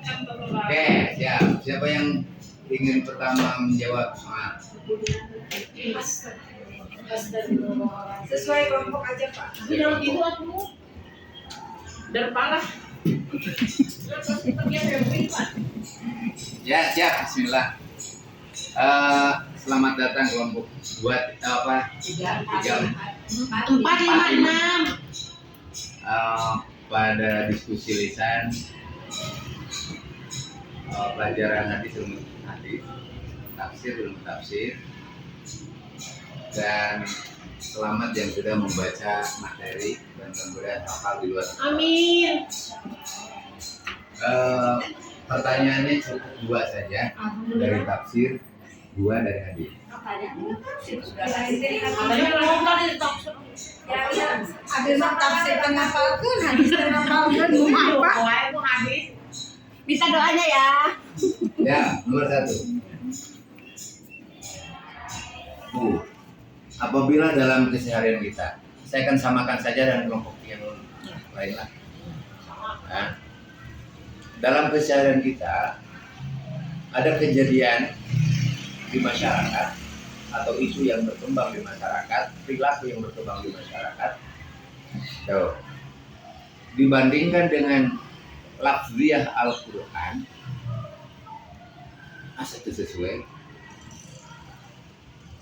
Oke, siap. Siapa yang ingin pertama menjawab? Sesuai kelompok aja Pak. Bilang gitu aku. Darpalah. Ya, siap. Bismillah. Selamat datang kelompok buat apa? 4, 5, 6. Pada diskusi lisan pelajaran hadis ilmu hadis, tafsir ilmu tafsir, dan selamat yang sudah membaca materi dan kemudian hafal di luar. Amin. Pertanyaannya cukup 2 saja dari tafsir, 2 dari hadis. Ada tafsir ngapalkeun, hadis ngapalkeun, apa? Bisa doanya ya. Ya, nomor 1. Bu, apabila dalam keseharian kita, saya akan samakan saja dengan kelompok yang lain lah. Nah, dalam keseharian kita ada kejadian di masyarakat atau isu yang berkembang di masyarakat, perilaku yang berkembang di masyarakat. So, dibandingkan dengan lafziyah Al-Quran, asal itu sesuai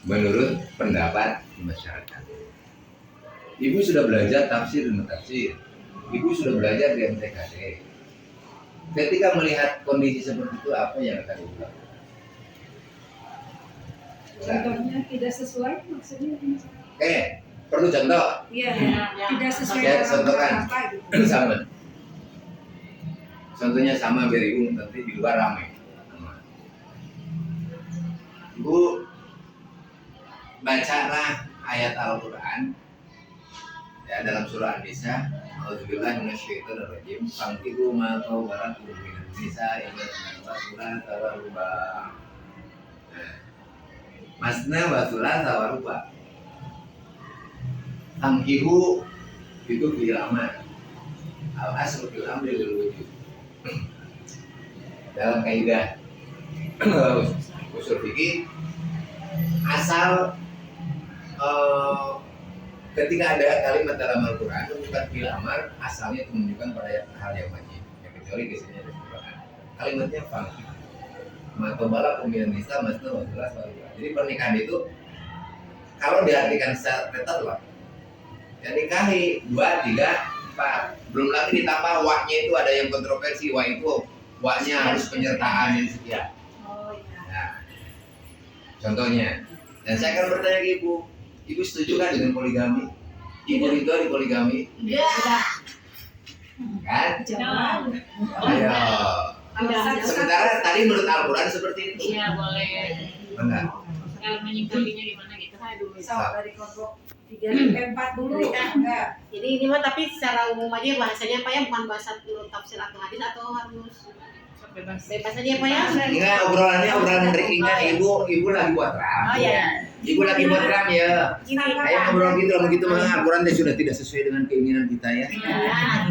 menurut pendapat masyarakat. Ibu sudah belajar tafsir dan tafsir. Ibu sudah belajar di MTKD. Ketika melihat kondisi seperti itu, apa yang akan ibu lakukan? Contohnya tidak sesuai maksudnya. Oke, perlu contoh. Iya, tidak sesuai Ya, dengan contohkan. apa gitu. Sama. Contohnya sama biar ibu nanti di luar ramai. Ibu bacalah ayat Al-Quran ya, dalam surah An-Nisa. Auzubillahi minasyaitonirrajim. Fankihu ma tawbarakum minan nisa'i wa thulatha wa ruba'. Masna wa thulatha wa ruba'. Fankihu itu fi'il amr. Al-aslu fil amri lil wujud. Dalam kaidah usul fikih, asal ketika ada kalimat dalam Al-Quran bukan fi'il amr, asalnya itu menunjukkan pada hal yang wajib, ya, kecuali biasanya ada Al-Quran. Kalimatnya fangki matobala pemilihan nisa masna wa thulatha wa ruba'. Jadi pernikahan itu kalau diartikan secara ketat, ya nikahi 2, 3, 4. Belum lagi ditambah waknya itu ada yang kontroversi, wah itu waknya harus penyertaan yang sekian. Oh iya. Nah, contohnya, dan saya akan bertanya ke ibu, ibu setuju kan dengan poligami? Ibu itu di poligami? Sudah. Kan? Jangan. Ayo. Alasan Sementara tadi menurut Al-Quran seperti itu. Iya, boleh. Benar. Kalau menyingkapinya gimana gitu. Sama dari kelompok 3 4 dulu. Enggak. Ini mah tapi secara umum aja bahasanya apa ya, bukan bahasa tafsir atau hadis atau harus bebas aja apa ya? Enggak, obrolan ringan. Ibu lagi buat ram. Oh iya. Ibu lagi buat ram ya. Ini Ayo ngobrol gitu lah, begitu mah Al-Quran sudah tidak sesuai dengan keinginan kita ya.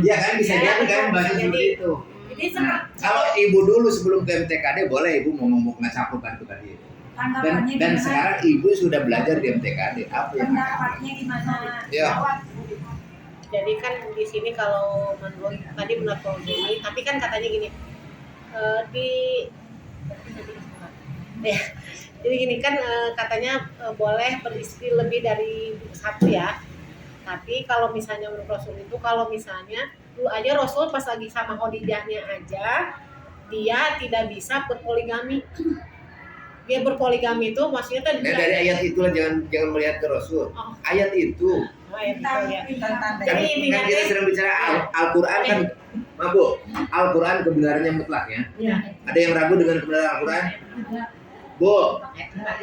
Iya kan, bisa jadi kan bahasa seperti itu. Nah, kalau ibu dulu sebelum ke MTKD boleh ibu mau ngomong ngacapukan itu tadi. Dan sekarang ibu sudah belajar di MTKD, apa yang pendapatnya gimana? Ya. Jadi kan di sini kalau menurut tadi menurut Joni, tapi kan katanya gini ya, jadi gini kan katanya boleh beristri lebih dari 1 ya. Tapi kalau misalnya menurut Rasul itu, kalau misalnya dulu aja Rasul pas lagi sama Khadijahnya aja dia tidak bisa berpoligami. Dia berpoligami itu maksudnya kan dari ayat itulah, jangan melihat ke Rasul. Oh. Ayat itu. Ayat itu ya. Kan kita sedang bicara Al-Quran kan, mabuk. Al-Quran kebenarannya mutlak ya. Ya. Ada yang ragu dengan kebenaran Al-Quran? Bu,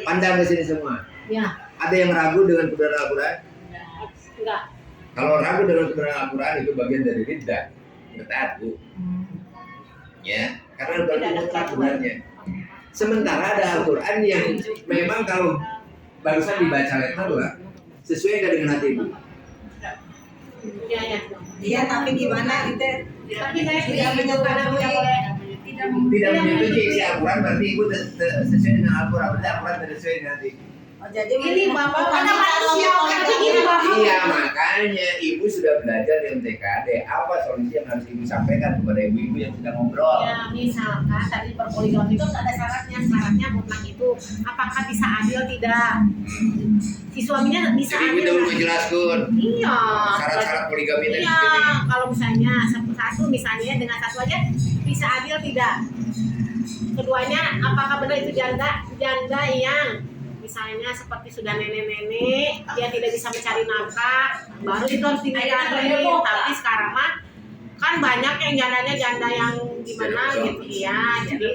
pandang ke sini semua. Ya. Ada yang ragu dengan kebenaran Al-Quran? Enggak. Kalau ragu dengan kebenaran Al-Quran itu bagian dari riddah. Bertaat, Bu. Ya, karena Al-Quran mutlak sebenarnya. Sementara ada Al-Quran yang memang kalau barusan dibaca letter sesuai nggak dengan hati ibu? Iya, ya. Iya, tapi gimana gitu? Tapi saya tidak menyebut boleh. tidak Tidak menyetujui isi Al-Quran berarti ibu sesuai dengan Al-Quran, berarti Al-Quran tidak sesuai dengan hati. jadi Ini Bapak karena manusia tapi gini Bapak. Iya, makanya ibu sudah belajar di MTKD. Apa solusi yang harus ibu sampaikan kepada ibu-ibu yang sedang ngobrol? Ya misalkan tadi perpoligami itu ada syaratnya. Syaratnya mutlak itu apakah bisa adil tidak? Si suaminya bisa Jadi ibu adil. dahulu nggak? menjelaskan Iya. syarat-syarat poligami tadi. Iya, kalau misalnya satu misalnya dengan satu aja bisa adil tidak? Keduanya apakah benar itu janda yang misalnya seperti sudah nenek-nenek dia tidak bisa mencari nafkah, baru itu harus dinikahin. Tapi sekarang mah kan banyak yang janda yang gimana gitu ya, jadi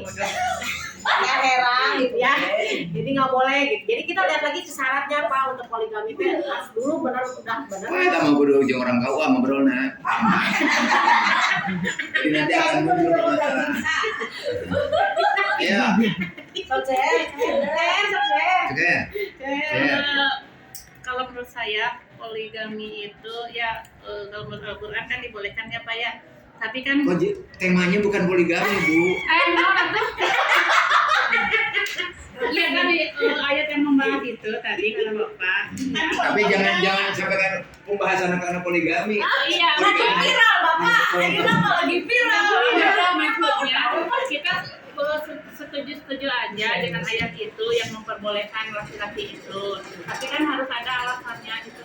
ya heran gitu ya jadi nggak boleh gitu. Jadi kita lihat lagi ke syaratnya Pak untuk poligami itu harus dulu benar udah benar. Wah, kita mau bodoh jeung orang kau sama bro nah. Jadi nanti akan muncul masalah. Iya. Oke. Kalau menurut saya poligami itu ya kalau menurut Al-Quran kan dibolehkan ya Pak ya. Tapi kan Kok temanya bukan poligami, Bu? iya kan ayat yang membahas itu tadi kata Bapak. Ya. Tapi jangan sampaikan pembahasan karena poligami. Iya. lagi viral bapak kita mau lagi viral Maksudnya kita setuju aja dengan ayat itu yang memperbolehkan laki-laki itu. Tapi kan harus ada alasannya gitu.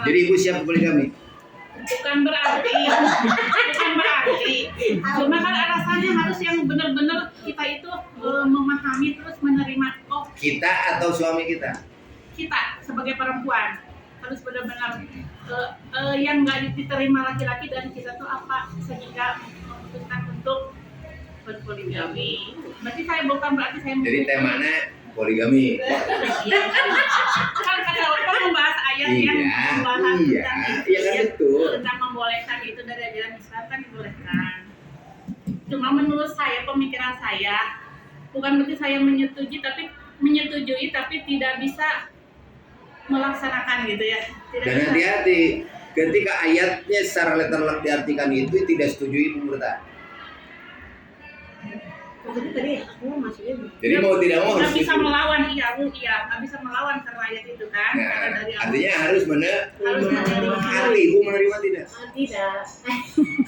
Jadi ibu siap poligami? Bukan berarti cuma kan alasannya harus yang benar-benar kita itu memahami terus menerima. Oh, Kita atau suami kita? kita sebagai perempuan harus benar-benar yang nggak diterima laki-laki dan kita tuh apa sehingga memutuskan untuk berpoligami. Berarti saya bukan berarti saya Jadi temanya poligami. kan kata Bapak membahas ayat yang membahas iya kan betul. tentang membolehkan itu dari ajaran Islam kan dibolehkan. Cuma menurut saya pemikiran saya bukan berarti saya menyetujui tapi tidak bisa melaksanakan gitu ya. Tidak Dan bisa. hati-hati ketika ayatnya secara letterlock diartikan itu tidak setuju ibu berta. Jadi tadi aku maksudnya Jadi mau tidak mau nggak harus bisa setuju. melawan nggak bisa melawan karena ayat itu kan Nah, karena dari awal. artinya harus menerima. hati, ibu menerima tidak? tidak.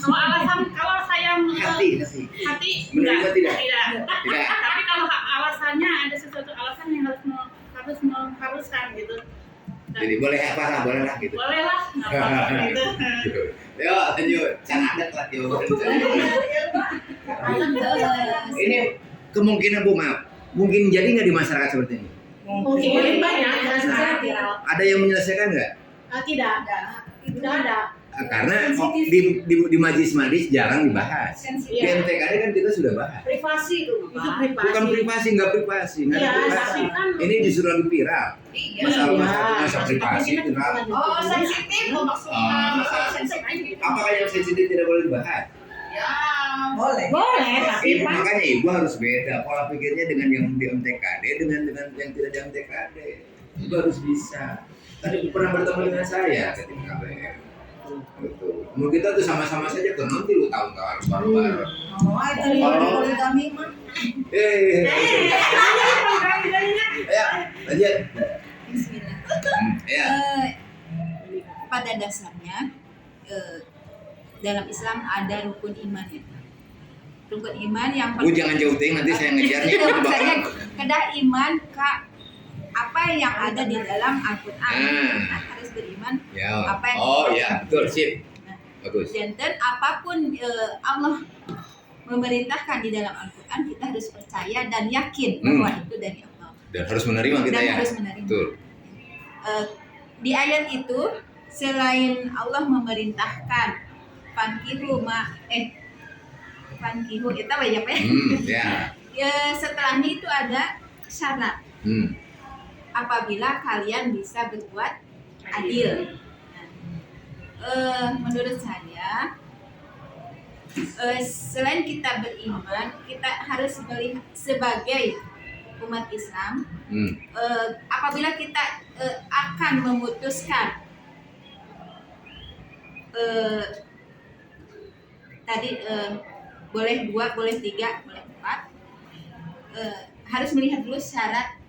Kalau saya Hati. Menerima tidak? Tidak. Tapi kalau alasannya ada sesuatu alasan yang harus mengharuskan gitu. Dan Jadi boleh apa lah, boleh lah gitu. boleh lah, nggak apa-apa gitu. Yo, lanjut. Can adat lah jawaban saya. Ini kemungkinan Bu, maaf. Mungkin jadi nggak di masyarakat seperti ini? Mungkin banyak yang sekarang viral. Ada yang menyelesaikan nggak? Tidak ada. Karena di majlis-majlis jarang dibahas. Di Iya. MTKD kan kita sudah bahas. privasi itu Itu Pak. privasi. Bukan privasi, nggak privasi. Nggak Iya, ada privasi. tapi kan Ini justru lagi viral. Iya. Masalah privasi viral. Oh sensitif lo maksudnya sensitif Apakah yang sensitif tidak boleh dibahas? ya boleh tapi Pak Makanya ibu harus beda pola pikirnya dengan yang di MTKD dengan yang tidak di MTKD. Ibu harus bisa. Tadi pernah bertemu dengan saya ketika KBR. Betul. Menurut kita tuh sama-sama saja kenal dulu tahun-tahun baru-baru. oh itu di poligami mah Ya, lanjut. Bismillah. Ya. Pada dasarnya dalam Islam ada rukun iman ya. Rukun iman yang Bu jangan jauh ting nanti saya ngejarnya Tidak, itu maksudnya bakal. kedah iman ke apa yang ada di dalam Al-Quran. Kita harus beriman Ya. apa yang Oh ya, betul sip. Bagus. dan apapun Allah memerintahkan di dalam Al-Quran kita harus percaya dan yakin bahwa itu dari Allah Dan harus menerima kita dan ya. harus menerima. Betul. Di ayat itu selain Allah memerintahkan pankihu itu banyak ya. Ya. Ya setelahnya itu ada syarat apabila kalian bisa berbuat adil. Menurut saya selain kita beriman, kita harus melihat sebagai umat Islam apabila kita akan memutuskan tadi boleh 2, boleh 3, boleh 4. Harus melihat dulu syarat.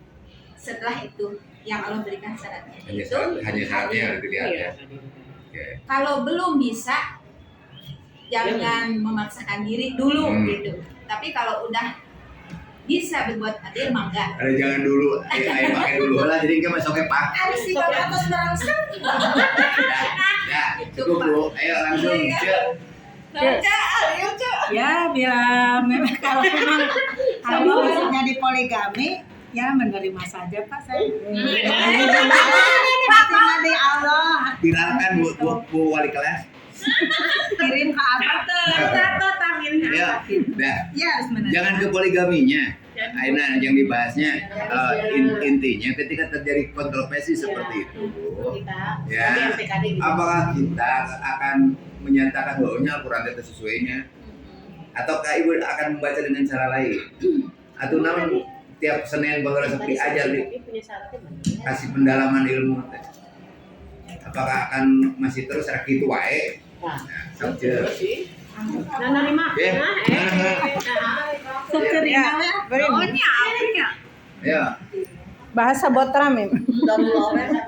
Setelah itu yang Allah berikan syaratnya itu hanya syaratnya yang harus dilihat ya. Iya. Oke. kalau belum bisa jangan memaksakan diri dulu gitu. Tapi kalau udah bisa berbuat adil mangga. Ada jangan dulu, ayo pakai dulu lah, jadi nggak masuk ke pak. Harus di bawah atas berangsur. Ya, cukup bu, ayo langsung. Cek. Ya, bila memang kalau memang harusnya di poligami, ya menerima saja Pak saya. Fatimah di Allah, Viralkan bu wali kelas. kirim ke apa? Tato tamin. Ya, dah. Ya harus menerima. Jangan ke poligaminya. Aina yang dibahasnya intinya ketika terjadi kontroversi seperti itu, Kita ya, sebagai PKD gitu. apakah kita akan menyatakan bahwa Al-Quran itu sesuainya, ataukah ibu akan membaca dengan cara lain, atau namun tiap Senin bakal seperti ajar Punya syaratnya benar. kasih pendalaman ilmu, apakah akan masih terus gitu wae? Nah, Saja. Nah, nerima. Ya. Ya, beri. Ya, Bahasa Botram ya.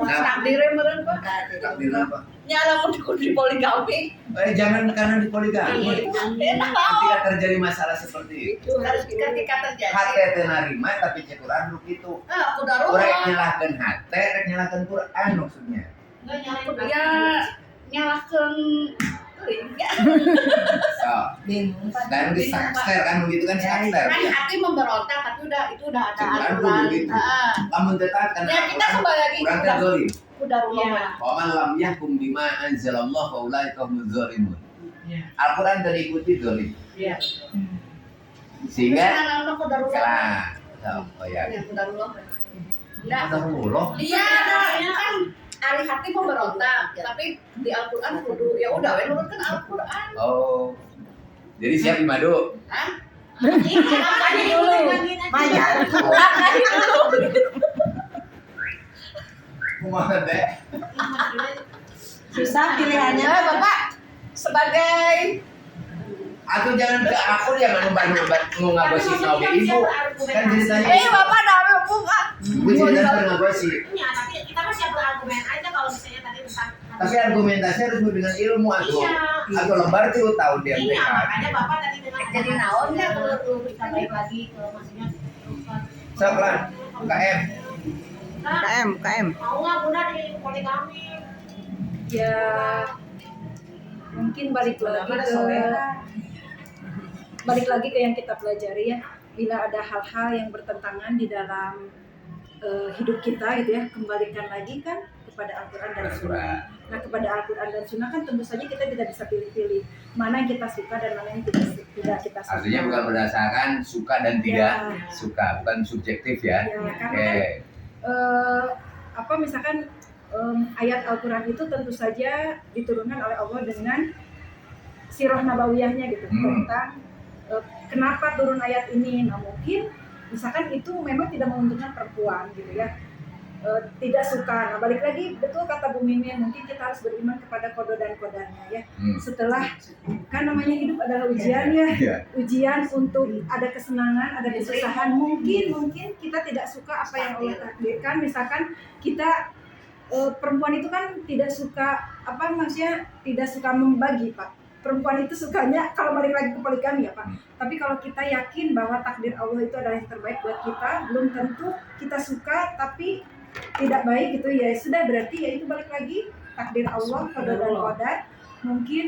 Takdirnya meureun Pak. takdir apa? Nya lamun di poligami. Jangan karena di poligami. Enak Ketika terjadi masalah seperti itu, harus ketika terjadi. hati teh narima tapi cek Quran lu gitu. Ah, udah Urek rumah. nyalahkeun hati, rek nyalahkeun Quran maksudnya. Enggak nyalakan. Ya nyalakan ya. So, dan di sakster kan begitu kan sakster. Kan hati memberontak tapi itu udah ada Cek Quran aturan. kudu gitu. Heeh. Lamun teh taat kan. Ya kita kembali lagi Quran teh zalim. udah rumah. Wa man lam yahkum bima anzalallahu fa ulaika humuz zalimun. Al-Quran dari ikuti zalim. Iya. Sehingga Anak-anak udah rumah. salah. So, oh ya. Ya, udah rumah. Enggak. Allah. Iya, kan ari hati memberontak, tapi di Al-Qur'an kudu ya udah we nurutkeun Al-Qur'an. Oh. Jadi siap di madu. Hah? Makanya dulu. Bayar. Kumaha teh? Susah pilihannya. Ya, Bapak sebagai Atau jangan ke aku jangan membantu mau ngagosip sama ibu. Kan ceritanya. Bapak namanya buka. Gue ceritanya ngagosip. Ya, tapi kita mah siap berargumen aja kalau misalnya tadi tentang Tapi argumentasi harus dengan ilmu atau Iya. atau lembar tuh tahu dia Iya, mereka. makanya Bapak tadi dengan Jadi naon ya, kalau kita balik lagi ke maksudnya Sok lah, KM. KM. Mau nggak Bunda di poligami? Ya mungkin balik lagi ke yang kita pelajari ya. Bila ada hal-hal yang bertentangan di dalam hidup kita gitu ya, kembalikan lagi kan kepada Al-Quran dan Sunnah. Nah, kepada Al-Quran dan Sunnah kan tentu saja kita tidak bisa pilih-pilih mana yang kita suka dan mana yang tidak kita suka. Artinya bukan berdasarkan suka dan tidak Ya. suka, bukan subjektif ya. Ya, karena Oke. kan misalkan ayat Al-Quran itu tentu saja diturunkan oleh Allah dengan sirah nabawiyahnya gitu tentang kenapa turun ayat ini. Nah mungkin misalkan itu memang tidak menguntungkan perempuan gitu ya, tidak suka. Nah balik lagi betul kata Bu Mimin, mungkin kita harus beriman kepada kodo dan kodanya ya. Setelah kan namanya hidup adalah ujian ya, Iya. ujian untuk ada kesenangan, ada kesusahan. Mungkin kita tidak suka apa yang Allah takdirkan. Misalkan kita perempuan itu kan tidak suka maksudnya tidak suka membagi Pak. Perempuan itu sukanya kalau balik lagi ke poligami ya Pak. Tapi kalau kita yakin bahwa takdir Allah itu adalah yang terbaik buat kita, belum tentu kita suka tapi tidak baik gitu ya. Sudah berarti ya itu balik lagi takdir Allah, qada dan qadar. Mungkin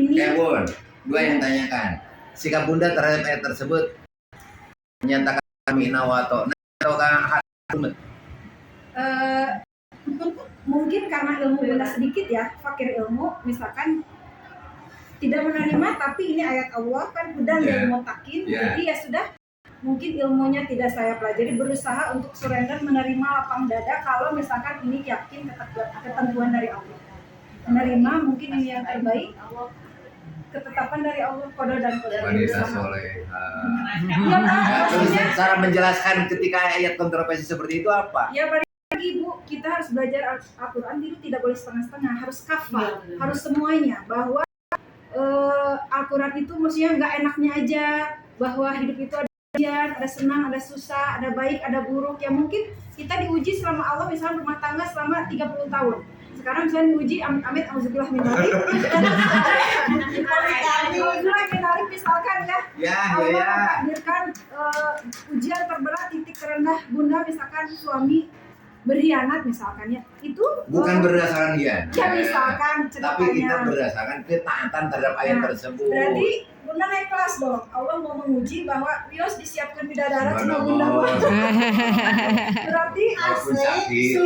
ini Bun, dua yang tanyakan. Sikap Bunda terhadap ayat tersebut menyatakan mina wa ta'na ataukah mungkin karena ilmu Bunda sedikit ya, fakir ilmu, misalkan tidak menerima tapi ini ayat Allah kan udah Yeah. ilmu takin, Yeah. jadi ya sudah mungkin ilmunya tidak saya pelajari, berusaha untuk surrender menerima lapang dada kalau misalkan ini yakin ketentuan dari Allah, menerima mungkin ini yang terbaik, ketetapan dari Allah, qada dan qadar. wanita soleha? Ya, Nah, terus maksudnya cara menjelaskan ketika ayat kontroversi seperti itu apa? ya balik lagi Bu, kita harus belajar Al-Quran itu tidak boleh setengah-setengah, harus kafah, harus semuanya, bahwa Al-Quran itu maksudnya nggak enaknya aja, bahwa hidup itu ada ujian, ada senang, ada susah, ada baik, ada buruk. Ya mungkin kita diuji selama Allah, misalnya rumah tangga selama 30 tahun. Sekarang misalnya diuji amit-amit, auzubillah min dzalik. Auzubillah min dzalik misalkan ya. Ya, Allah mentakdirkan ujian terberat, titik terendah bunda, misalkan suami berkhianat misalkan ya. Itu bukan berdasarkan dia. ya misalkan Tapi kita ceritanya. berdasarkan ketaatan terhadap ayat Nah, tersebut. Berarti bunda naik kelas dong. Allah mau menguji bahwa Wios disiapkan bidadara cuma bunda. Berarti Walaupun sakit.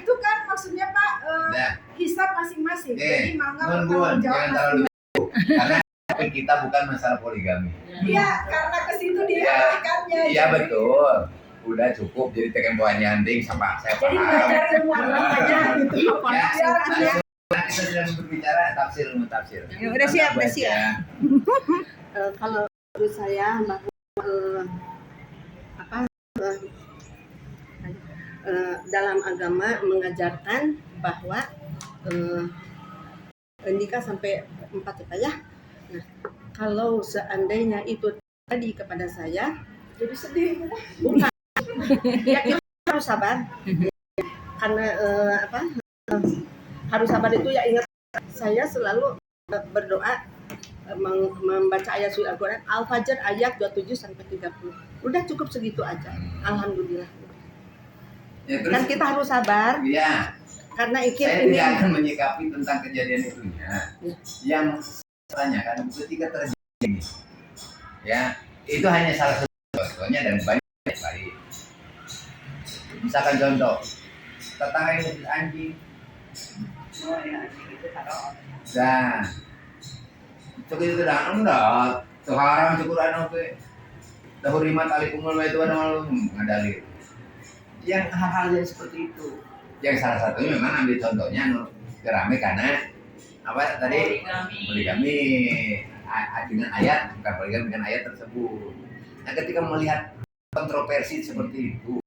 itu kan maksudnya Pak Nah, hisab masing-masing. Jadi mangga Bun, bertanggung jawab jangan terlalu karena topik kita bukan masalah poligami. Iya, karena ke situ Iya. diarahkannya. Iya betul. Udah cukup jadi tempohannya anting sama saya Jadi paham. belajar ilmu agama aja gitu. Ya, Biar dia nah, kita sedang berbicara tafsir ilmu tafsir. Ya, udah siap, udah siap. Ya. Kalau menurut saya bahwa dalam agama mengajarkan bahwa nikah sampai 4 ya Pak ya. Nah, kalau seandainya itu terjadi kepada saya, jadi sedih. bukan ya kita harus sabar karena harus sabar itu ya. Ingat, saya selalu berdoa membaca ayat suci Al-Quran Al-Fajr ayat 27 sampai 30. Udah cukup segitu aja. Alhamdulillah. Ya, terus, Dan kita harus sabar ya, karena saya ini tidak akan menyikapi tentang kejadian itunya. Yang saya tanyakan ketika terjadi ini, ya itu hanya salah satu contohnya dan banyak lagi. Misalkan contoh, tetangga yang ngusir anjing. Nah, cukup itu dah enggak. Sekarang cukup anu ke. Dahurimat alikumul wa itu ada malu ngadali. Yang hal-hal yang seperti itu. Yang salah satunya memang ambil contohnya rame karena apa tadi poligami dengan ayat, bukan poligami dengan ayat tersebut. Nah, ketika melihat kontroversi seperti itu,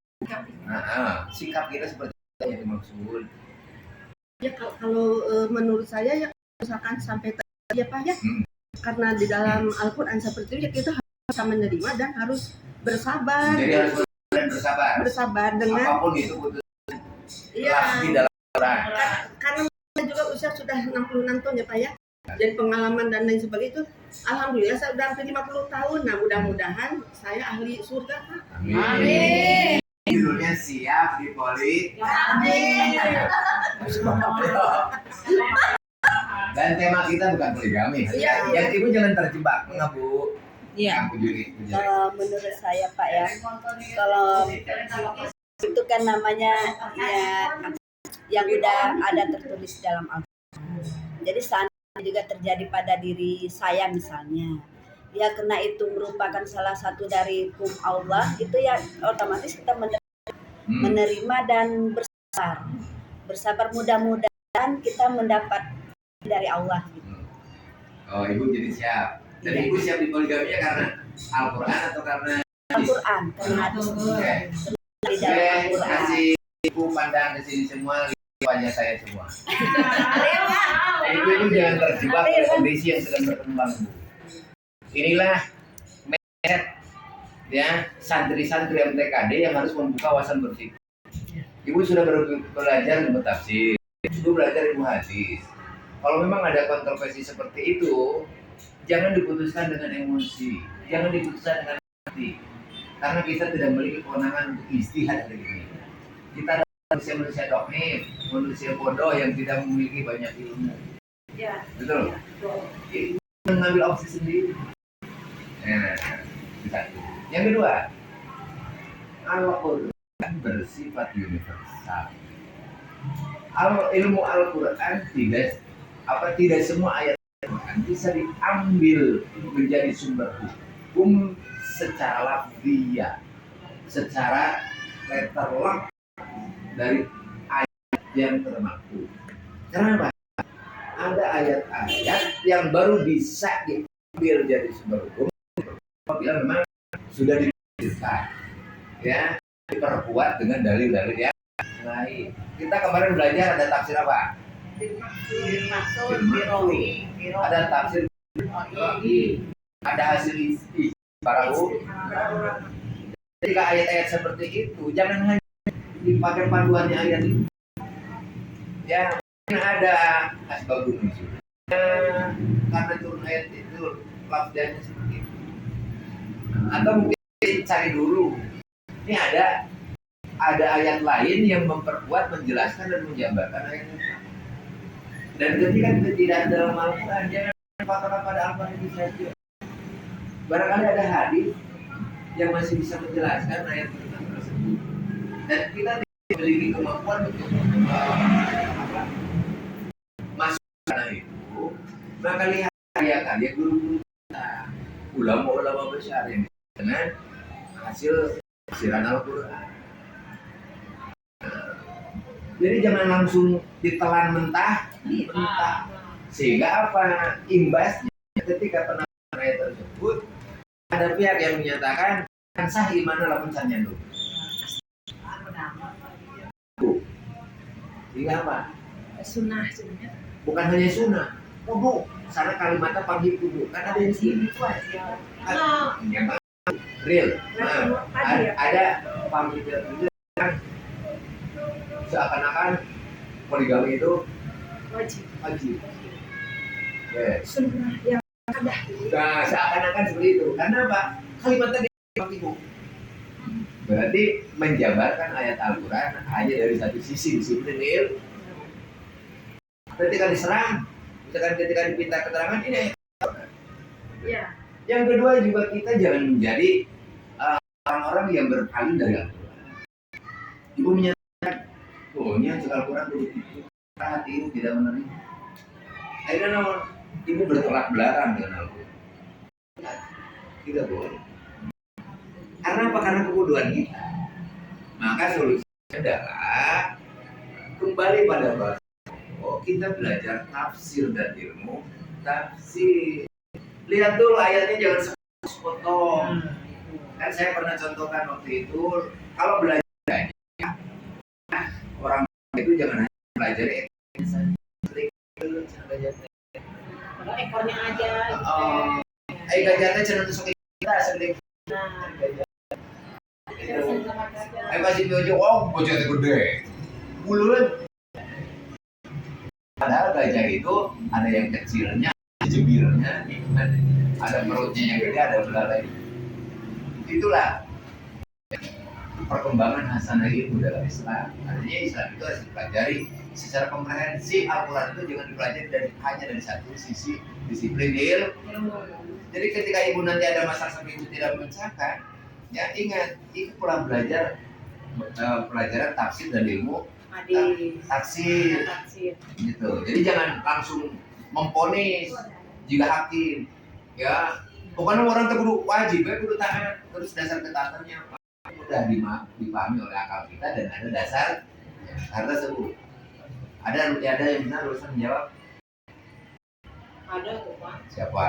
sikap kita seperti itu yang dimaksud. ya kalau menurut saya ya misalkan sampai terjadi ya Pak ya, karena di dalam Al-Quran seperti itu ya kita harus bisa menerima dan harus bersabar. Jadi harus Bersabar dengan apapun itu putus ya, di dalam Quran. karena saya juga usia sudah 66 tahun ya Pak ya. Jadi pengalaman dan lain sebagainya itu alhamdulillah saya udah hampir 50 tahun. Nah, mudah-mudahan saya ahli surga Pak. Amin. Judulnya siap di poli. Dan tema kita bukan poligami. Iya. Yang ibu jangan terjebak, Bu. Iya. Bu Juli. Kalau menurut saya Pak ya, kalau itu kan namanya ya yang udah ada tertulis dalam Al-Quran. Jadi seandainya juga terjadi pada diri saya misalnya, ya karena itu merupakan salah satu dari hukum Allah, itu ya otomatis kita menerima dan bersabar mudah-mudahan kita mendapat dari Allah gitu. Oh, ibu jadi siap. Dan Iya. ibu siap di poligaminya karena Al-Quran atau karena Al-Quran karena Oke. di dalam Oke, Al-Quran. kasih ibu pandang ke sini semua, wajah saya semua. Ibu jangan terjebak oleh kondisi yang sedang berkembang, Bu. Inilah ya santri-santri MTKD yang harus membuka wawasan berpikir. Ibu sudah belajar ilmu tafsir, ibu belajar ilmu hadis. Kalau memang ada kontroversi seperti itu, jangan diputuskan dengan emosi, jangan diputuskan dengan hati, karena kita tidak memiliki kewenangan untuk istihad hari ini. Kita adalah manusia dokter, manusia bodoh yang tidak memiliki banyak ilmu. Ya. Betul. Jadi, mengambil opsi sendiri. Nah, satu. Yang kedua, Al-Quran bersifat universal. Ilmu Al-Quran tidak semua ayat Al-Quran bisa diambil menjadi sumber hukum secara lafziyah, secara letterlock dari ayat yang termaktub. Kenapa? Ada ayat-ayat yang baru bisa diambil jadi sumber hukum apabila memang sudah diperlukan, ya, diperkuat dengan dalil-dalil yang lain. Kita kemarin belajar ada tafsir apa? Maksud biroi, ada tafsir ada hasil parahu. Ketika ayat-ayat seperti itu jangan hanya dipakai panduannya ayat itu. Ya, mungkin ada asbabun nuzul. Karena turun ayat itu lafaznya seperti itu. Atau mungkin cari dulu. Ini ada ayat lain yang memperkuat, menjelaskan dan menjabarkan ayat itu. Dan ketika tidak dalam Al-Quran, jangan patokan pada Al-Quran itu saja. Barangkali ada hadis yang masih bisa menjelaskan ayat tersebut. Dan kita tidak memiliki kemampuan untuk masuk ke sana itu. Maka lihat karya-karya guru-guru kita, ulama-ulama besar yang dengan hasil tafsiran Al-Quran. Jadi jangan langsung ditelan mentah, sehingga apa imbasnya ketika penafsiran ayat tersebut ada pihak yang menyatakan kan sah imana lamun canyan dulu. Sehingga apa? Sunnah sebenarnya. Bukan hanya sunnah. Oh bu, sana kalimatnya pagi kudu kan ada di sini. Yang real. Nah, ada pagi itu kan seakan-akan poligami itu wajib. Sunnah yang ada. Nah, seakan-akan seperti itu. Karena apa? Kalimat tadi ibu. Berarti menjabarkan ayat Al-Quran hanya dari satu sisi disiplin. Ketika diserang, misalkan ketika diminta keterangan ini ayat Al-Quran. Ya. Yang kedua juga kita jangan menjadi orang-orang yang berpaling dari Al-Quran. Ibu menyatakan, oh ini Al-Quran begitu. Hati ini tidak menerima. Akhirnya ibu bertolak belakang dengan Al-Quran. Tidak boleh. Karena apa? Karena kebodohan kita. Maka solusinya adalah kembali pada bahasa. Oh, kita belajar tafsir dan ilmu tafsir. Lihat dulu ayatnya, jangan sepotong. Kan saya pernah contohkan waktu itu, kalau belajar orang itu jangan hanya belajar Kalau ekornya aja. Gajahnya cenderung suka kita sendiri. Masih biojo, oh bocahnya gede, buluan. Padahal gajah itu ada yang kecilnya, jebirnya, ada perutnya yang gede, ada belalai. Itulah perkembangan hasanah ilmu dalam Islam. Artinya Islam itu harus dipelajari secara komprehensif. Al-Quran itu jangan dipelajari hanya dari satu sisi disiplin ilmu. Jadi ketika ibu nanti ada masalah sampai ibu tidak memecahkan, ya ingat itu pula belajar pelajaran tafsir dan ilmu tafsir gitu. Jadi jangan langsung memponis jika hakim, ya bukan orang terkudu wajib ya kudu taat, terus dasar ketaatannya apa mudah dipahami oleh akal kita dan ada dasar ya, karena sebut ada yang benar urusan menjawab Ada tuh Pak. siapa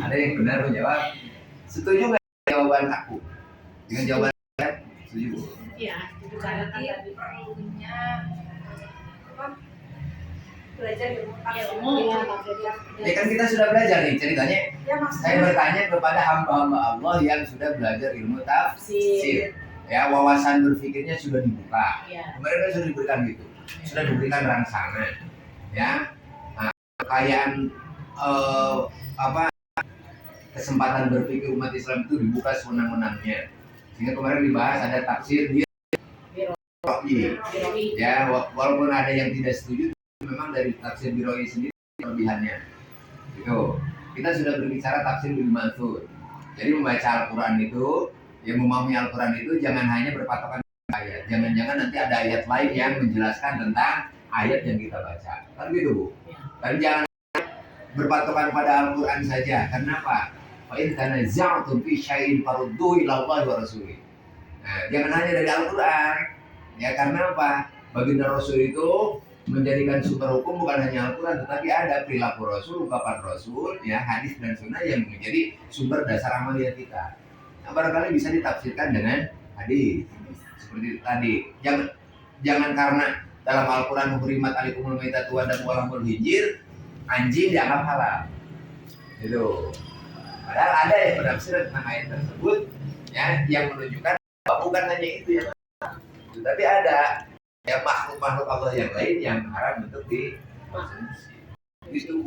ada yang benar menjawab setuju nggak jawaban aku dengan jawaban saya setuju. Iya, itu cara Berarti tadi. perlunya belajar ilmu Iya, tafsir. Ya kan kita sudah belajar nih ceritanya. Ya Saya maksudnya bertanya kepada hamba-hamba Allah yang sudah belajar ilmu tafsir. Ya, wawasan berpikirnya sudah dibuka. Iya. Kemarin kan sudah diberikan gitu. Sudah diberikan rangsangan. Ya. Nah, kekayaan kesempatan berpikir umat Islam itu dibuka sewenang-wenangnya. Sehingga kemarin dibahas ada tafsir dia. Ya, walaupun ada yang tidak setuju, memang dari tafsir Biroi sendiri kelebihannya. Gitu. Kita sudah berbicara tafsir bil Mansur. Jadi membaca Al-Quran itu, yang memahami Al-Quran itu jangan hanya berpatokan ayat. Jangan-jangan nanti ada ayat lain yang menjelaskan tentang ayat yang kita baca. Kan gitu, Bu. Dan jangan berpatokan pada Al-Quran saja. Kenapa? Fa'in tanaza'tum fi syai'in farudduhu ila Allah wa rasulih. Nah, jangan hanya dari Al-Quran. Ya karena apa? Baginda Rasul itu menjadikan sumber hukum bukan hanya Al-Quran, tetapi ada perilaku Rasul, ungkapan Rasul, ya hadis dan sunnah yang menjadi sumber dasar amalia kita. Nah, barangkali bisa ditafsirkan dengan hadis seperti tadi. Jangan Jangan karena dalam Al-Quran hurimat alikumul maitatu wa damu wa lahmul khinzir, anjing dianggap halal. Itu. Padahal ada yang penafsiran tentang ayat tersebut ya, yang menunjukkan bahwa bukan hanya itu yang haram, tapi ada ya makhluk-makhluk Allah yang lain yang haram untuk dikonsumsi. Itu.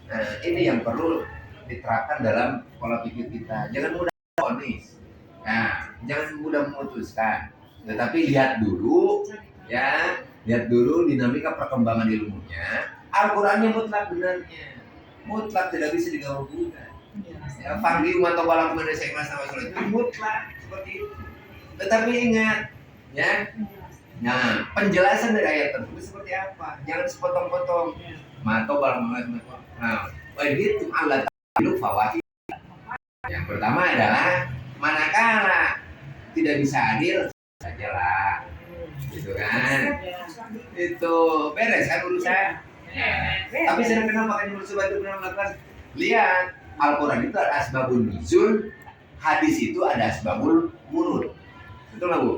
Nah, ini yang perlu diterapkan dalam pola pikir kita. Jangan mudah vonis. Nah, jangan mudah memutuskan. Tetapi lihat dulu ya, lihat dulu dinamika perkembangan ilmunya. Al-Qur'annya mutlak benarnya. Mutlak tidak bisa digabungkan. Ya, Fanggi umat tobalang kepada saya itu mutlak seperti itu. Tetapi ingat ya. Nah, penjelasan dari ayat tersebut seperti apa? Jangan sepotong-potong. Mato balang mengenai. Nah, begitu Allah tahu fawati. Yang pertama adalah manakala tidak bisa adil sajalah, gitu kan? Itu beres kan urusan. Tapi sedang kenapa kan urusan itu pernah melakukan? Lihat Al-Quran itu ada asbabun nuzul, hadis itu ada asbabul wurud. Betul nggak Bu?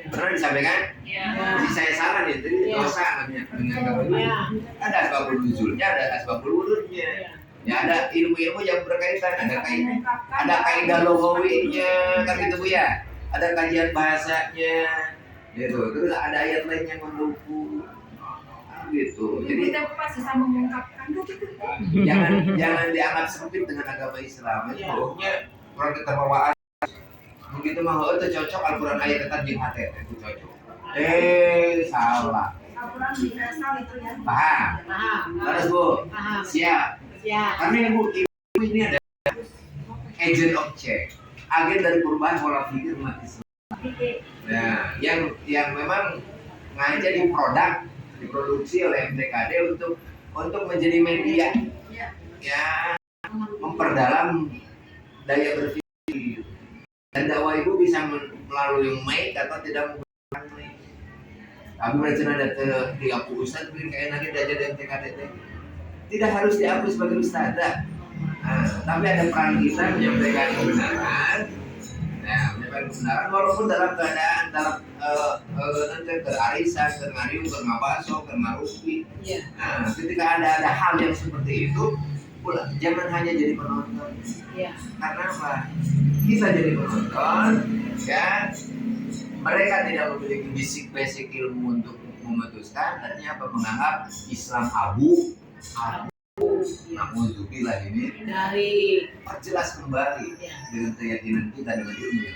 Pernah disampaikan? Jadi saya salah nih, jadi dosa namanya dengan kata ini. Ada asbabul nuzulnya, ada asbabul wurudnya. Ya ada ilmu-ilmu yang berkaitan, ada kaidah logawinya, kan gitu Bu ya. Ada kajian bahasanya, gitu. Terus ada ayat lain yang mendukung, gitu. Jadi kita susah mengungkapkan. jangan dianggap sempit dengan agama Islam. Itu pokoknya orang keterpawaan. Begitu mah itu cocok Al-Quran ayat tentang jihad itu cocok. Salah. Al-Quran universal itu ya. Paham? Terus Bu, Paham. siap. Ya. Karena ibu ini ada agent of change, agen dari perubahan pola pikir umat Islam. Nah, yang memang ngajak di produk diproduksi oleh MTKD untuk menjadi media, ya memperdalam daya berpikir. Dan dakwah ibu bisa melalui mic atau tidak menggunakan mic. Tapi berarti ada 30 ustaz mungkin kayak nanti belajar dari MTKD. Tidak harus diakui sebagai ustazah. Nah, tapi ada peran kita menyampaikan kebenaran. Nah, menyampaikan kebenaran walaupun dalam keadaan nanti berarisan, berngariu, bermabaso, bermarupi. Nah, ketika ada hal yang seperti itu, jangan hanya jadi penonton. Karena apa? Kita jadi penonton, ya. Mereka tidak memiliki basic ilmu untuk memutuskan, artinya apa? Menganggap Islam abu. Na'udzubillah ini Dari perjelas kembali dengan keyakinan kita dengan ilmu.